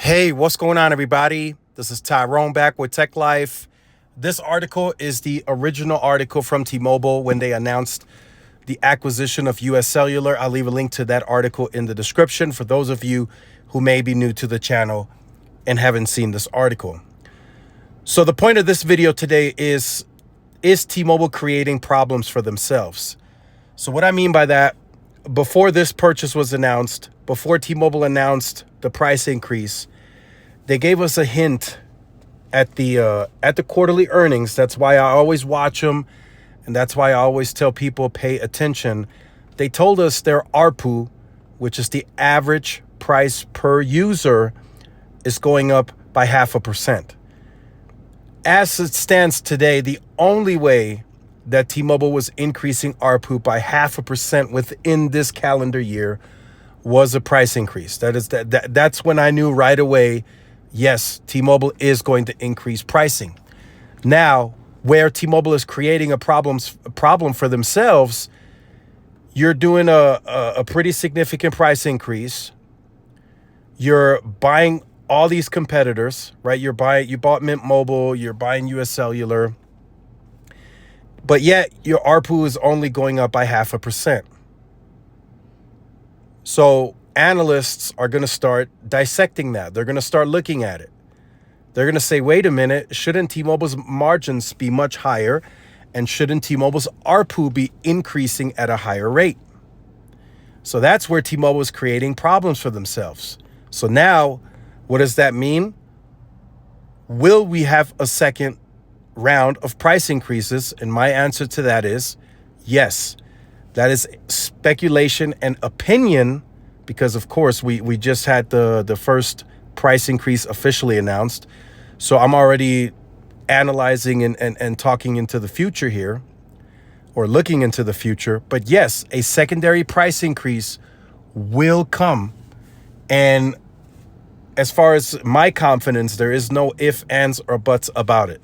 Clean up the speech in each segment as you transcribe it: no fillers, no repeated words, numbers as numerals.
Hey, what's going on, everybody? This is Tyrone back with Tech Life. This article is the original article from T-Mobile when they announced the acquisition of US Cellular. I'll leave a link to that article in the description for those of you who may be new to the channel and haven't seen this article. So the point of this video today is T-Mobile creating problems for themselves? So what I mean by that, before this purchase was announced, before T-Mobile announced the price increase, they gave us a hint at the quarterly earnings. That's why I always watch them, and that's why I always tell people pay attention. They told us their ARPU, which is the average price per user, is going up by 0.5%. As it stands today, the only way that T-Mobile was increasing ARPU by 0.5% within this calendar year was a price increase. That's when I knew right away, yes, T-Mobile is going to increase pricing. Now, where T-Mobile is creating a problem for themselves, you're doing a pretty significant price increase. You're buying all these competitors, right? You bought Mint Mobile, you're buying US Cellular, but yet your ARPU is only going up by 0.5%. So analysts are going to start dissecting that. They're going to start looking at it. They're going to say, wait a minute, shouldn't T-Mobile's margins be much higher? And shouldn't T-Mobile's ARPU be increasing at a higher rate? So that's where T-Mobile is creating problems for themselves. So now, what does that mean? Will we have a second round of price increases? And my answer to that is yes. That is speculation and opinion because, of course, we just had the first price increase officially announced. So I'm already analyzing and talking into the future here, or looking into the future. But yes, a secondary price increase will come. And as far as my confidence, there is no ifs, ands, or buts about it.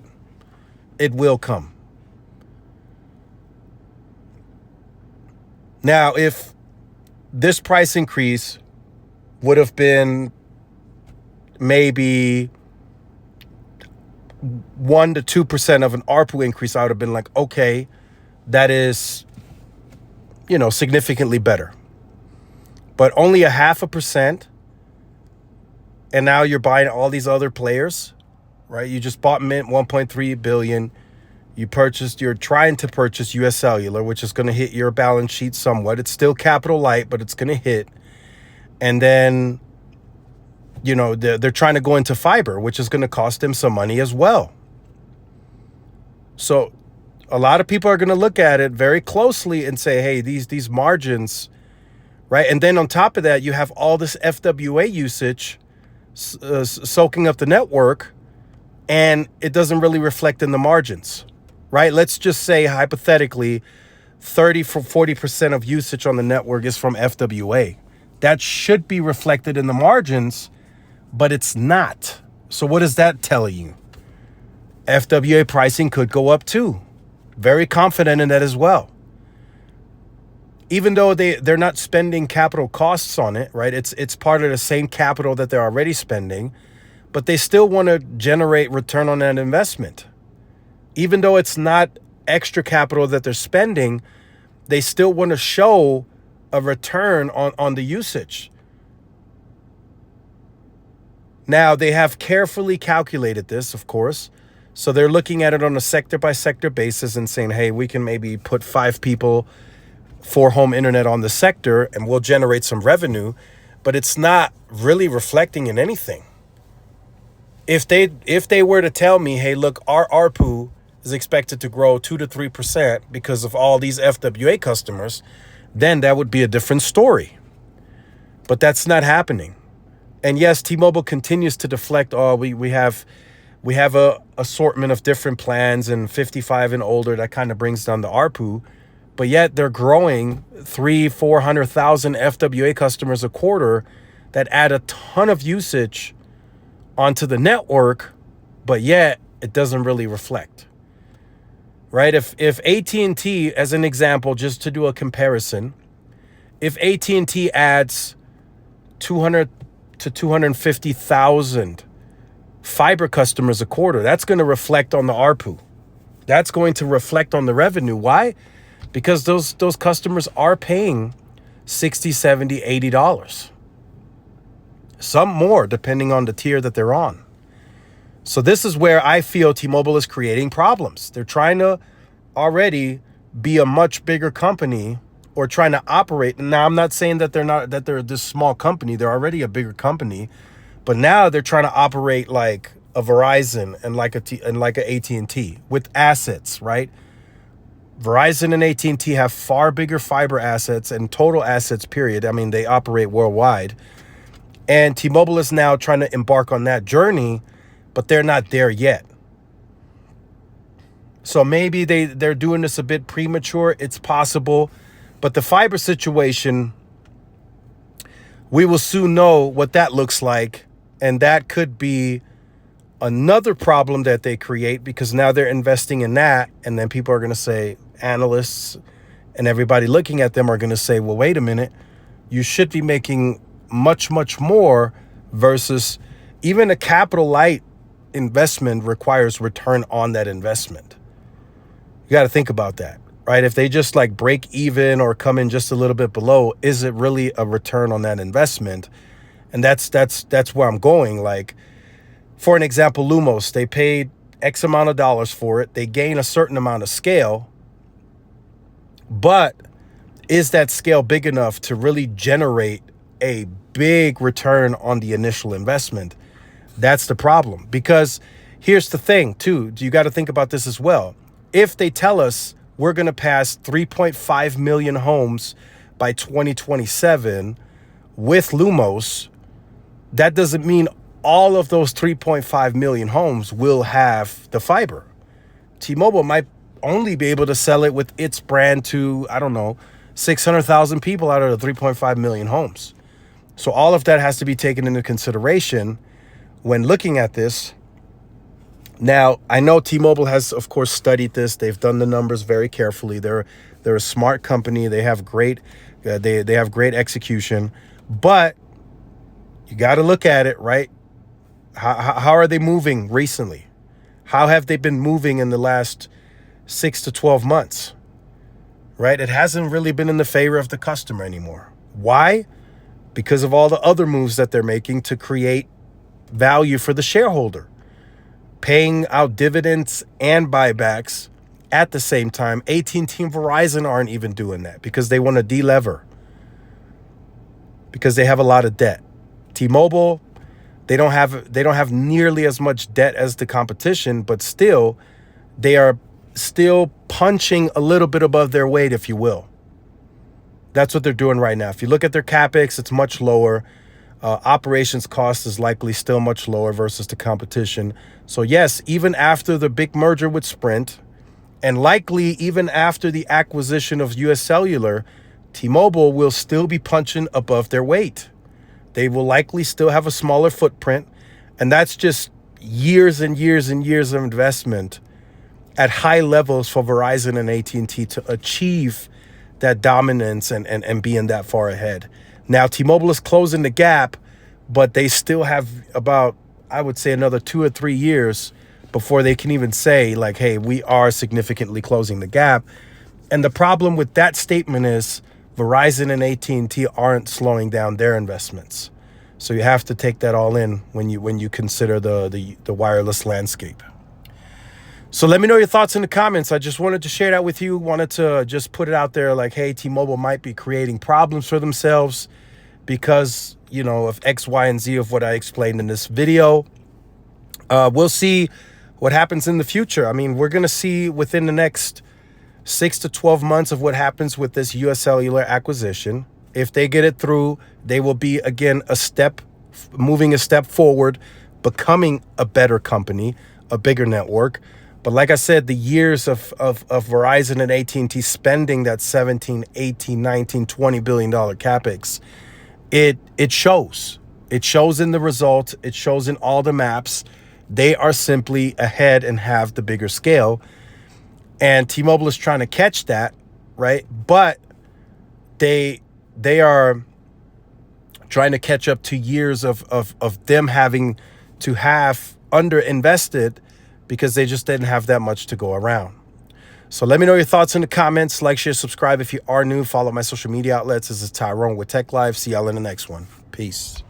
It will come. Now, if this price increase would have been maybe 1 to 2% of an ARPU increase, I would have been like, okay, that is, significantly better. But only 0.5%, and now you're buying all these other players, right? You just bought Mint, 1.3 billion. You're trying to purchase US Cellular, which is going to hit your balance sheet somewhat. It's still capital light, but it's going to hit. And then, they're trying to go into fiber, which is going to cost them some money as well. So a lot of people are going to look at it very closely and say, hey, these margins, right? And then on top of that, you have all this FWA usage soaking up the network, and it doesn't really reflect in the margins. Right? Let's just say, hypothetically, 30-40% of usage on the network is from FWA. That should be reflected in the margins, but it's not. So what does that tell you? FWA pricing could go up too. Very confident in that as well. Even though they're not spending capital costs on it, right? It's part of the same capital that they're already spending, but they still want to generate return on that investment. Even though it's not extra capital that they're spending, they still want to show a return on the usage. Now, they have carefully calculated this, of course. So they're looking at it on a sector-by-sector basis and saying, hey, we can maybe put 5 people for home internet on the sector and we'll generate some revenue. But it's not really reflecting in anything. If they were to tell me, hey, look, our ARPU is expected to grow 2 to 3% because of all these FWA customers, then that would be a different story. But that's not happening. And yes, T-Mobile continues to deflect. Oh, we have a assortment of different plans, and 55 and older, that kind of brings down the ARPU. But yet they're growing 300,000-400,000 FWA customers a quarter that add a ton of usage onto the network, but yet it doesn't really reflect. Right? If AT&T, as an example, just to do a comparison, if AT&T adds 200 to 250,000 fiber customers a quarter. That's going to reflect on the ARPU. That's going to reflect on the revenue. Why? Because those customers are paying $60, $70, $80. Some more, depending on the tier that they're on. So this is where I feel T-Mobile is creating problems. They're trying to already be a much bigger company, or trying to operate. Now, I'm not saying that they're this small company. They're already a bigger company, but now they're trying to operate like a Verizon and like a AT&T with assets, right? Verizon and AT&T have far bigger fiber assets and total assets, period. I mean, they operate worldwide. And T-Mobile is now trying to embark on that journey, but they're not there yet. So maybe they're doing this a bit premature. It's possible. But the fiber situation, we will soon know what that looks like. And that could be another problem that they create, because now they're investing in that. And then people are going to say, analysts and everybody looking at them are going to say, well, wait a minute, you should be making much, much more, versus even a capital light investment requires return on that investment. You got to think about that, right? If they just like break even or come in just a little bit below, is it really a return on that investment? And that's where I'm going. Like, for an example, Lumos, they paid X amount of dollars for it. They gain a certain amount of scale, but is that scale big enough to really generate a big return on the initial investment? That's the problem. Because here's the thing too, you got to think about this as well. If they tell us we're going to pass 3.5 million homes by 2027 with Lumos, that doesn't mean all of those 3.5 million homes will have the fiber. T-Mobile might only be able to sell it with its brand to, I don't know, 600,000 people out of the 3.5 million homes. So all of that has to be taken into consideration when looking at this. Now, I know T-Mobile has, of course, studied this. They've done the numbers very carefully. They're a smart company. They have great they have great execution. But you got to look at it, right? How are they moving recently? How have they been moving in the last 6 to 12 months? Right? It hasn't really been in the favor of the customer anymore. Why? Because of all the other moves that they're making to create value for the shareholder. Paying out dividends and buybacks at the same time. AT&T and Verizon aren't even doing that because they want to delever, because they have a lot of debt. T-Mobile, they don't have nearly as much debt as the competition, but still, they are still punching a little bit above their weight, if you will. That's what they're doing right now. If you look at their CapEx, it's much lower. Operations cost is likely still much lower versus the competition. So yes, even after the big merger with Sprint, and likely even after the acquisition of US Cellular, T-Mobile will still be punching above their weight. They will likely still have a smaller footprint, and that's just years and years and years of investment at high levels for Verizon and AT&T to achieve that dominance and being that far ahead. Now, T-Mobile is closing the gap, but they still have about, I would say, another 2 or 3 years before they can even say, like, hey, we are significantly closing the gap. And the problem with that statement is Verizon and AT&T aren't slowing down their investments. So you have to take that all in when you consider the wireless landscape. So let me know your thoughts in the comments. I just wanted to share that with you. Wanted to just put it out there like, hey, T-Mobile might be creating problems for themselves because, you know, of X, Y, and Z of what I explained in this video. We'll see what happens in the future. I mean, we're going to see within the next 6 to 12 months of what happens with this US Cellular acquisition. If they get it through, they will be, again, moving a step forward, becoming a better company, a bigger network. But like I said, the years of Verizon and AT&T spending that 17, 18, 19, $20 billion CapEx, it shows. It shows in the results. It shows in all the maps. They are simply ahead and have the bigger scale. And T-Mobile is trying to catch that, right? But they are trying to catch up to years of them having to have underinvested because they just didn't have that much to go around. So let me know your thoughts in the comments. Like, share, subscribe if you are new. Follow my social media outlets. This is Tyrone with Tech Life. See y'all in the next one. Peace.